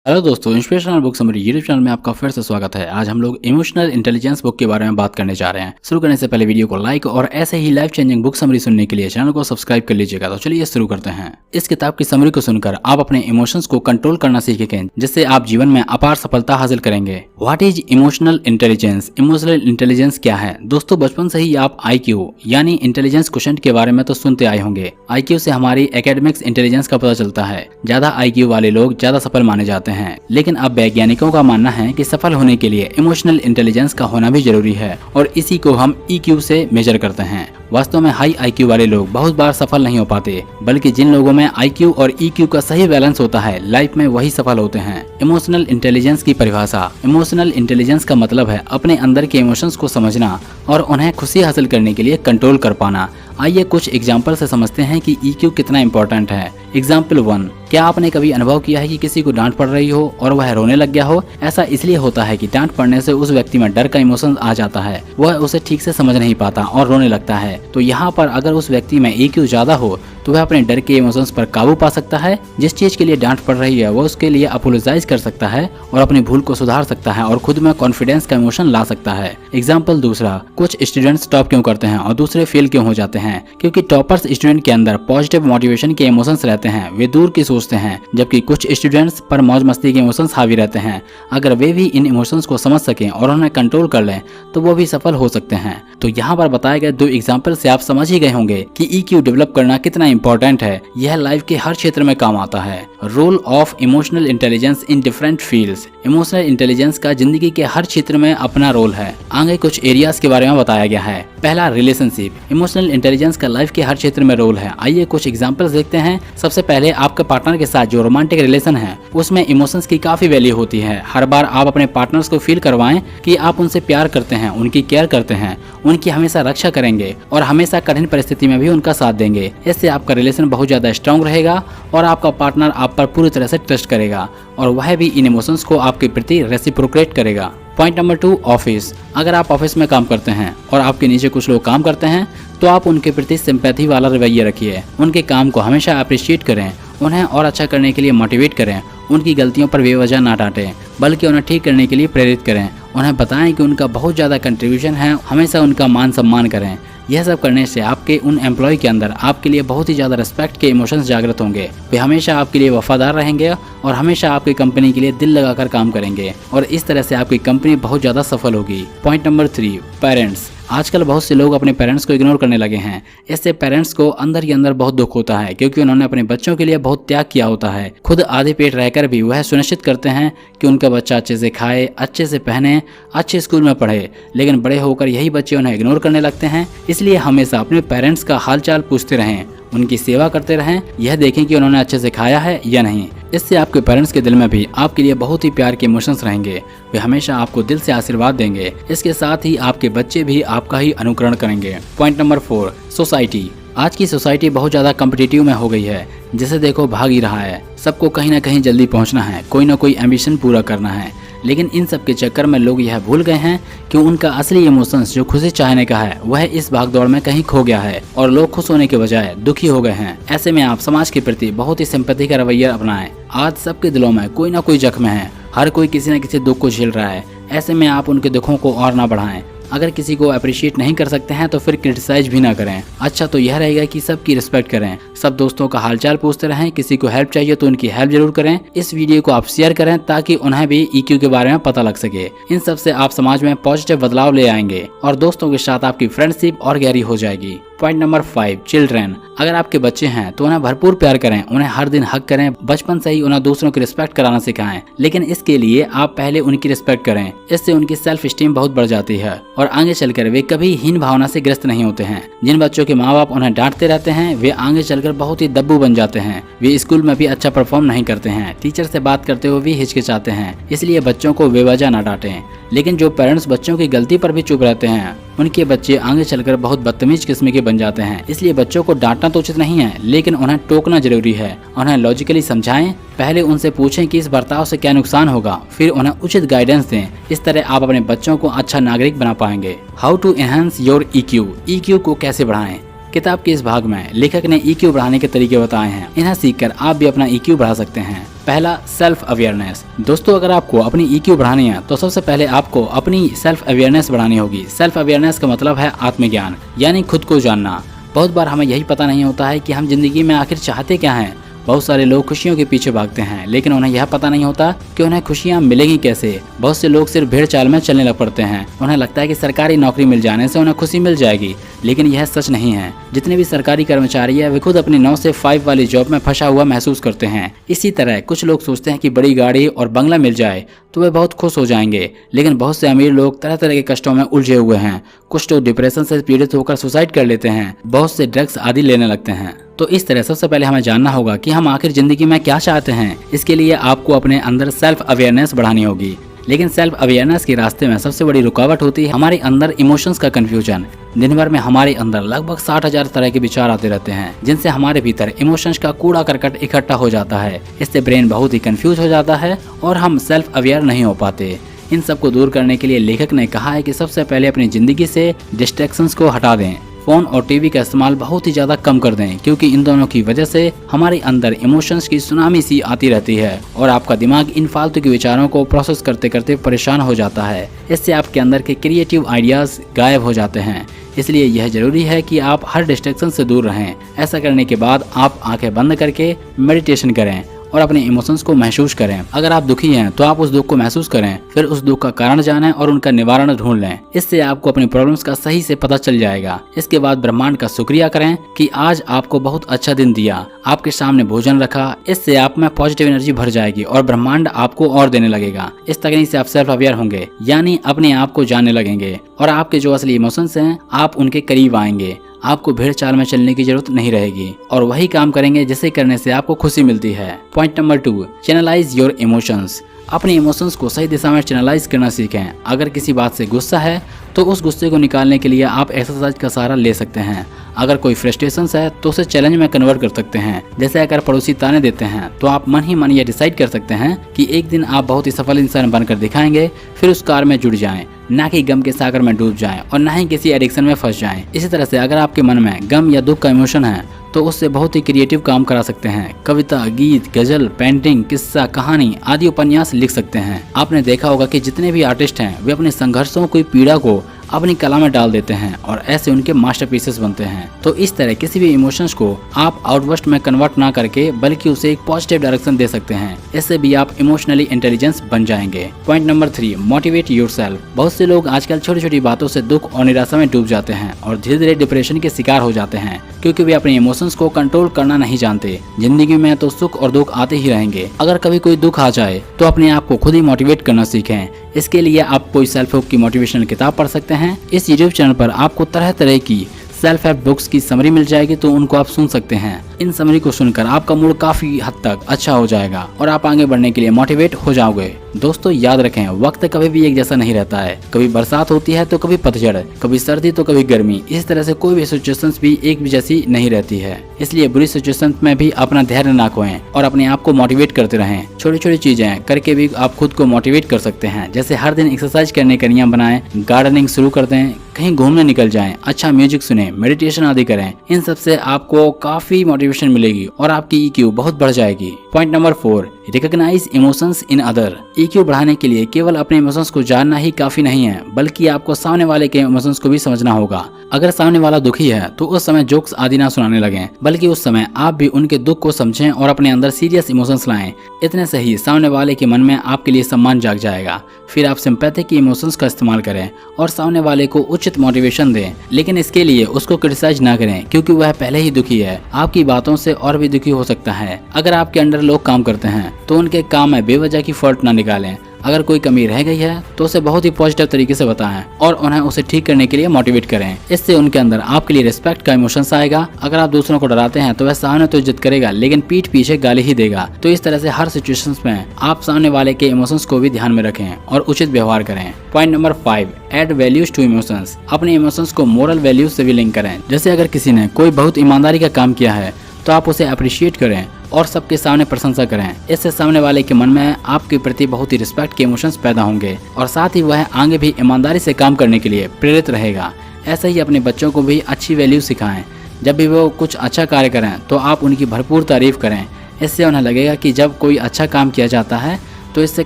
Hello दोस्तों, inspirational book summary YouTube channel में आपका फिर से स्वागत है। आज हम लोग इमोशनल इंटेलिजेंस बुक के बारे में बात करने जा रहे हैं। शुरू करने से पहले वीडियो को लाइक और ऐसे ही लाइफ चेंजिंग बुक समरी सुनने के लिए चैनल को सब्सक्राइब कर लीजिएगा। तो चलिए शुरू करते हैं। इस किताब की समरी को सुनकर आप अपने इमोशंस को कंट्रोल करना सीखेंगे, जिससे आप जीवन में अपार सफलता हासिल करेंगे। What is emotional intelligence? Emotional intelligence क्या है? दोस्तों, बचपन से ही आप IQ यानी इंटेलिजेंस क्वोशिएंट के बारे में तो सुनते आए होंगे। IQ से हमारी एकेडमिक्स इंटेलिजेंस का पता चलता है। ज्यादा IQ वाले लोग ज्यादा सफल माने जाते हैं, लेकिन अब वैज्ञानिकों का मानना है कि सफल होने के लिए इमोशनल इंटेलिजेंस का होना भी जरूरी है और इसी को हम EQ से मेजर करते हैं। वास्तव में हाई IQ वाले लोग बहुत बार सफल नहीं हो पाते, बल्कि जिन लोगों में IQ और EQ का सही बैलेंस होता है, लाइफ में वही सफल होते हैं। इमोशनल इंटेलिजेंस की परिभाषा। इमोशनल इंटेलिजेंस का मतलब है अपने अंदर के इमोशंस को समझना और उन्हें खुशी हासिल करने के लिए कंट्रोल कर पाना। आइए कुछ एग्जाम्पल से समझते हैं कि EQ कितना इम्पोर्टेंट है। एग्जाम्पल 1, क्या आपने कभी अनुभव किया है कि किसी को डांट पड़ रही हो और वह रोने लग गया हो? ऐसा इसलिए होता है कि डांट पड़ने से उस व्यक्ति में डर का इमोशन आ जाता है, वह उसे ठीक से समझ नहीं पाता और रोने लगता है। तो यहाँ पर अगर उस व्यक्ति में EQ ज्यादा हो तो वह अपने डर के इमोशंस पर काबू पा सकता है। जिस चीज के लिए डांट पड़ रही है वो उसके लिए अपोलोजाइज कर सकता है और अपनी भूल को सुधार सकता है और खुद में कॉन्फिडेंस का इमोशन ला सकता है। एग्जाम्पल दूसरा, कुछ स्टूडेंट्स टॉप क्यों करते हैं और दूसरे फेल क्यों हो जाते हैं? क्योंकि टॉपर्स स्टूडेंट के अंदर पॉजिटिव मोटिवेशन के इमोशंस रहते हैं, वे दूर की सोचते हैं, जबकि कुछ स्टूडेंट्स पर मौज मस्ती के इमोशंस हावी रहते हैं। अगर वे भी इन इमोशंस को समझ सकें और उन्हें कंट्रोल कर लें तो वो भी सफल हो सकते हैं। तो यहाँ पर बताए गए 2 एग्जाम्पल से आप समझ ही गए होंगे कि EQ डेवलप करना कितना इंपॉर्टेंट है। यह लाइफ के हर क्षेत्र में काम आता है। Role of emotional intelligence in different fields. Emotional intelligence का जिंदगी के हर क्षेत्र में अपना रोल है। आगे कुछ एरियाज के बारे में बताया गया है। पहला, रिलेशनशिप। इमोशनल इंटेलिजेंस का लाइफ के हर क्षेत्र में रोल है। आइए कुछ एग्जांपल्स देखते हैं। सबसे पहले, आपके पार्टनर के साथ जो रोमांटिक रिलेशन है उसमें इमोशंस की काफी वैल्यू होती है। हर बार आप अपने पार्टनर्स को फील करवाएं कि आप उनसे प्यार करते हैं, उनकी केयर करते हैं, उनकी हमेशा रक्षा करेंगे और हमेशा कठिन परिस्थिति में भी उनका साथ देंगे। इससे आपका रिलेशन बहुत ज्यादा स्ट्रांग रहेगा और आपका पार्टनर आप पर पूरी तरह से ट्रस्ट करेगा और वह भी इन इमोशंस को आपके प्रति रेसिप्रोकेट करेगा। Point number 2, office. अगर आप ऑफिस में काम करते हैं और आपके नीचे कुछ लोग काम करते हैं तो आप उनके प्रति सिंपैथी वाला रवैया रखिए। उनके काम को हमेशा अप्रिशिएट करें, उन्हें और अच्छा करने के लिए मोटिवेट करें, उनकी गलतियों पर बेवजह ना डांटें, बल्कि उन्हें ठीक करने के लिए प्रेरित करें। उन्हें बताएं कि उनका बहुत ज़्यादा कंट्रीब्यूशन है, हमेशा उनका मान सम्मान करें। यह सब करने से आपके उन एम्प्लॉय के अंदर आपके लिए बहुत ही ज़्यादा रिस्पेक्ट के इमोशंस जागृत होंगे। वे हमेशा आपके लिए वफादार रहेंगे और हमेशा आपकी कंपनी के लिए दिल लगाकर काम करेंगे और इस तरह से आपकी कंपनी बहुत ज़्यादा सफल होगी। Point number 3, parents. आजकल बहुत से लोग अपने पेरेंट्स को इग्नोर करने लगे हैं। इससे पेरेंट्स को अंदर ही अंदर बहुत दुख होता है, क्योंकि उन्होंने अपने बच्चों के लिए बहुत त्याग किया होता है। खुद आधे पेट रहकर भी वह सुनिश्चित करते हैं कि उनका बच्चा अच्छे से खाए, अच्छे से पहने, अच्छे स्कूल में पढ़े, लेकिन बड़े होकर यही बच्चे उन्हें इग्नोर करने लगते हैं। इसलिए हमेशा अपने पेरेंट्स का हालचाल पूछते रहें, उनकी सेवा करते रहें, यह देखें कि उन्होंने अच्छे से खाया है या नहीं। इससे आपके पेरेंट्स के दिल में भी आपके लिए बहुत ही प्यार के इमोशंस रहेंगे। वे हमेशा आपको दिल से आशीर्वाद देंगे। इसके साथ ही आपके बच्चे भी आपका ही अनुकरण करेंगे। Point number 4, society. आज की सोसाइटी बहुत ज़्यादा कम्पिटिटिव में हो गई है। जिसे देखो भाग ही रहा है, सबको कहीं ना कहीं जल्दी पहुंचना है, कोई ना कोई एम्बिशन पूरा करना है। लेकिन इन सब के चक्कर में लोग यह भूल गए हैं कि उनका असली इमोशंस जो खुशी चाहने का है वह इस भागदौड़ में कहीं खो गया है और लोग खुश होने के बजाय दुखी हो गए हैं। ऐसे में आप समाज के प्रति बहुत ही सिंपैथी का रवैया अपनाएं। आज सबके दिलों में कोई ना कोई जख्म है, हर कोई किसी न किसी दुख को झेल रहा है। ऐसे में आप उनके दुखों को और ना बढ़ाएं। अगर किसी को अप्रिशिएट नहीं कर सकते हैं तो फिर क्रिटिसाइज भी ना करें। अच्छा तो यह रहेगा कि सबकी रिस्पेक्ट करें, सब दोस्तों का हालचाल पूछते रहें, किसी को हेल्प चाहिए तो उनकी हेल्प जरूर करें। इस वीडियो को आप शेयर करें ताकि उन्हें भी EQ के बारे में पता लग सके। इन सब से आप समाज में पॉजिटिव बदलाव ले आएंगे और दोस्तों के साथ आपकी फ्रेंडशिप और गहरी हो जाएगी। Point number 5, children. अगर आपके बच्चे हैं तो उन्हें भरपूर प्यार करें, उन्हें हर दिन हक करें, बचपन से ही उन्हें दूसरों की रिस्पेक्ट कराना सिखाएं। लेकिन इसके लिए आप पहले उनकी रिस्पेक्ट करें। इससे उनकी सेल्फ स्टीम बहुत बढ़ जाती है और आगे चलकर वे कभी हीन भावना से ग्रस्त नहीं होते हैं। जिन बच्चों के माँ बाप उन्हें डांटते रहते हैं वे आगे चलकर बहुत ही दब्बू बन जाते हैं। वे स्कूल में भी अच्छा परफॉर्म नहीं करते हैं, टीचर से बात करते हुए भी हिचकिचाते हैं। इसलिए बच्चों को बेवजह ना डांटें। लेकिन जो पेरेंट्स बच्चों की गलती पर भी चुप रहते हैं उनके बच्चे आगे चलकर बहुत बदतमीज किस्म के बन जाते हैं। इसलिए बच्चों को डांटना तो उचित नहीं है, लेकिन उन्हें टोकना जरूरी है। उन्हें लॉजिकली समझाएं, पहले उनसे पूछें कि इस बर्ताव से क्या नुकसान होगा, फिर उन्हें उचित गाइडेंस दें। इस तरह आप अपने बच्चों को अच्छा नागरिक बना पाएंगे। How to enhance your EQ। EQ को कैसे बढ़ाएं? किताब के इस भाग में लेखक ने EQ बढ़ाने के तरीके बताए हैं। इन्हें सीखकर आप भी अपना EQ बढ़ा सकते हैं। पहला, सेल्फ अवेयरनेस। दोस्तों, अगर आपको अपनी EQ बढ़ानी है तो सबसे पहले आपको अपनी सेल्फ अवेयरनेस बढ़ानी होगी। सेल्फ अवेयरनेस का मतलब है आत्मज्ञान, यानी खुद को जानना। बहुत बार हमें यही पता नहीं होता है कि हम जिंदगी में आखिर चाहते क्या हैं। बहुत सारे लोग खुशियों के पीछे भागते हैं, लेकिन उन्हें यह पता नहीं होता कि उन्हें खुशियां मिलेंगी कैसे। बहुत से लोग सिर्फ भेड़ चाल में चलने लग पड़ते हैं। उन्हें लगता है कि सरकारी नौकरी मिल जाने से उन्हें खुशी मिल जाएगी, लेकिन यह सच नहीं है। जितने भी सरकारी कर्मचारी है वे खुद अपनी 9 से 5 वाली जॉब में फंसा हुआ महसूस करते हैं। इसी तरह कुछ लोग सोचते हैं कि बड़ी गाड़ी और बंगला मिल जाए तो वे बहुत खुश हो जाएंगे, लेकिन बहुत से अमीर लोग तरह तरह के कष्टों में उलझे हुए हैं। कुछ लोग डिप्रेशन से पीड़ित होकर सुसाइड कर लेते हैं, बहुत से ड्रग्स आदि लेने लगते हैं। तो इस तरह सबसे पहले हमें जानना होगा कि हम आखिर जिंदगी में क्या चाहते हैं। इसके लिए आपको अपने अंदर सेल्फ अवेयरनेस बढ़ानी होगी। लेकिन सेल्फ अवेयरनेस के रास्ते में सबसे बड़ी रुकावट होती है हमारे अंदर इमोशंस का कंफ्यूजन। दिन भर में हमारे अंदर लगभग 60,000 तरह के विचार आते रहते हैं, जिनसे हमारे भीतर इमोशंस का कूड़ा करकट इकट्ठा हो जाता है। इससे ब्रेन बहुत ही कंफ्यूज हो जाता है और हम सेल्फ अवेयर नहीं हो पाते। इन सब को दूर करने के लिए लेखक ने कहा है कि सबसे पहले अपनी जिंदगी से डिस्ट्रैक्शंस को हटा दें। फोन और टीवी का इस्तेमाल बहुत ही ज्यादा कम कर दें, क्योंकि इन दोनों की वजह से हमारे अंदर इमोशंस की सुनामी सी आती रहती है और आपका दिमाग इन फालतू के विचारों को प्रोसेस करते करते परेशान हो जाता है। इससे आपके अंदर के क्रिएटिव आइडियाज गायब हो जाते हैं। इसलिए यह जरूरी है कि आप हर डिस्ट्रैक्शन से दूर रहें। ऐसा करने के बाद आप आंखें बंद करके मेडिटेशन करें और अपने इमोशंस को महसूस करें। अगर आप दुखी हैं तो आप उस दुख को महसूस करें, फिर उस दुख का कारण जानें और उनका निवारण ढूंढ लें। इससे आपको अपनी प्रॉब्लम्स का सही से पता चल जाएगा। इसके बाद ब्रह्मांड का शुक्रिया करें कि आज आपको बहुत अच्छा दिन दिया, आपके सामने भोजन रखा। इससे आप में पॉजिटिव एनर्जी भर जाएगी और ब्रह्मांड आपको और देने लगेगा। इस तकनीक से आप सेल्फ अवेयर होंगे, यानी अपने आप को जानने लगेंगे और आपके जो असली इमोशंस हैं आप उनके करीब आएंगे। आपको भेड़ चाल में चलने की जरूरत नहीं रहेगी और वही काम करेंगे जिसे करने से आपको खुशी मिलती है। Point number 2, channelize your emotions. अपने इमोशंस को सही दिशा में चैनलाइज करना सीखें। अगर किसी बात से गुस्सा है तो उस गुस्से को निकालने के लिए आप एक्सरसाइज का सहारा ले सकते हैं। अगर कोई फ्रस्ट्रेशंस है तो उसे चैलेंज में कन्वर्ट कर सकते हैं। जैसे अगर पड़ोसी ताने देते हैं तो आप मन ही मन ये डिसाइड कर सकते हैं कि एक दिन आप बहुत ही सफल इंसान बनकर दिखाएंगे, फिर उस कार में जुड़ जाएं, ना कि गम के सागर में डूब जाएं और ना ही किसी एडिक्शन में फंस जाएं। इसी तरह से अगर आपके मन में गम या दुख का इमोशन है तो उससे बहुत ही क्रिएटिव काम करा सकते हैं। कविता, गीत, गजल, पेंटिंग, किस्सा, कहानी आदि उपन्यास लिख सकते हैं। आपने देखा होगा कि जितने भी आर्टिस्ट हैं वे अपने संघर्षों की पीड़ा को अपनी कला में डाल देते हैं और ऐसे उनके मास्टरपीसेस बनते हैं। तो इस तरह किसी भी इमोशंस को आप आउटबर्स्ट में कन्वर्ट ना करके बल्कि उसे एक पॉजिटिव डायरेक्शन दे सकते हैं। इससे भी आप इमोशनली इंटेलिजेंस बन जाएंगे। Point number 3, motivate yourself. बहुत से लोग आजकल छोटी छोटी बातों से दुख और निराशा में डूब जाते हैं और धीरे धीरे डिप्रेशन के शिकार हो जाते हैं, क्योंकि वे अपने इमोशंस को कंट्रोल करना नहीं जानते। जिंदगी में तो सुख और दुख आते ही रहेंगे। अगर कभी कोई दुख आ जाए तो अपने आप को खुद ही मोटिवेट करना सीखें। इसके लिए आप कोई सेल्फ हेल्प की मोटिवेशनल किताब पढ़ सकते हैं। इस यूट्यूब चैनल पर आपको तरह तरह की सेल्फ हेल्प बुक्स की समरी मिल जाएगी, तो उनको आप सुन सकते हैं। इन समरी को सुनकर आपका मूड काफी हद तक अच्छा हो जाएगा और आप आगे बढ़ने के लिए मोटिवेट हो जाओगे। दोस्तों याद रखें, वक्त कभी भी एक जैसा नहीं रहता है। कभी बरसात होती है तो कभी पतझड़, कभी सर्दी तो कभी गर्मी। इस तरह से कोई भी सिचुएशंस भी एक भी जैसी नहीं रहती है। इसलिए बुरी सिचुएशंस में भी अपना धैर्य ना खोएं और अपने आप को मोटिवेट करते रहें। छोटी छोटी चीजें करके भी आप खुद को मोटिवेट कर सकते हैं। जैसे हर दिन एक्सरसाइज करने का नियम बनाएं, गार्डनिंग शुरू कर दें, कहीं घूमने निकल जाएं, अच्छा म्यूजिक सुने, मेडिटेशन आदि करें। इन सब से आपको काफी मोटिवेशन मिलेगी और आपकी EQ बहुत बढ़ जाएगी। Point number 4, recognize emotions in other. EQ बढ़ाने के लिए केवल अपने इमोशंस को जानना ही काफी नहीं है, बल्कि आपको सामने वाले के इमोशंस को भी समझना होगा। अगर सामने वाला दुखी है तो उस समय जोक्स आदि ना सुनाने लगें, बल्कि उस समय आप भी उनके दुख को समझें और अपने अंदर सीरियस इमोशंस लाएं। इतने से ही सामने वाले के मन में आपके लिए सम्मान जाग जाएगा। फिर आप सिंपैथी की इमोशंस का इस्तेमाल करें और सामने वाले को उचित मोटिवेशन दें, लेकिन इसके लिए उसको क्रिटिसाइज ना करें, क्योंकि वह पहले ही दुखी है। आपकी बातों से और भी दुखी हो सकता है। अगर आपके अंडर लोग काम करते हैं तो उनके काम में बेवजह की फॉल्ट ना निकालें। अगर कोई कमी रह गई है तो उसे बहुत ही पॉजिटिव तरीके से बताएं और उन्हें उसे ठीक करने के लिए मोटिवेट करें। इससे उनके अंदर आपके लिए रिस्पेक्ट का इमोशंस आएगा। अगर आप दूसरों को डराते हैं तो वह सामने तो इज्जत करेगा, लेकिन पीठ पीछे गाली ही देगा। तो इस तरह से हर सिचुएशंस में आप सामने वाले के इमोशंस को भी ध्यान में रखें और उचित व्यवहार करें। Point number 5, add values to emotions. अपने इमोशंस को मोरल वैल्यूज से भी लिंक करें। जैसे अगर किसी ने कोई बहुत ईमानदारी का काम किया है तो आप उसे अप्रिशिएट करें और सबके सामने प्रशंसा करें। इससे सामने वाले के मन में आपके प्रति बहुत ही रिस्पेक्ट के इमोशंस पैदा होंगे और साथ ही वह आगे भी ईमानदारी से काम करने के लिए प्रेरित रहेगा। ऐसे ही अपने बच्चों को भी अच्छी वैल्यू सिखाएं। जब भी वो कुछ अच्छा कार्य करें तो आप उनकी भरपूर तारीफ करें। इससे उन्हें लगेगा कि जब कोई अच्छा काम किया जाता है तो इससे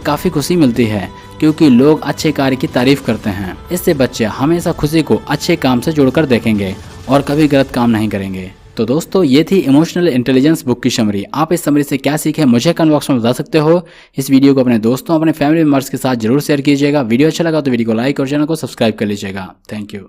काफ़ी खुशी मिलती है, क्योंकि लोग अच्छे कार्य की तारीफ करते हैं। इससे बच्चे हमेशा खुशी को अच्छे काम से जोड़कर देखेंगे और कभी गलत काम नहीं करेंगे। तो दोस्तों, ये थी इमोशनल इंटेलिजेंस बुक की समरी। आप इस समरी से क्या सीखे मुझे कमेंट बॉक्स में बता सकते हो। इस वीडियो को अपने दोस्तों, अपने फैमिली मेंबर्स के साथ जरूर शेयर कीजिएगा। वीडियो अच्छा लगा तो वीडियो को लाइक और चैनल को सब्सक्राइब कर लीजिएगा। Thank you.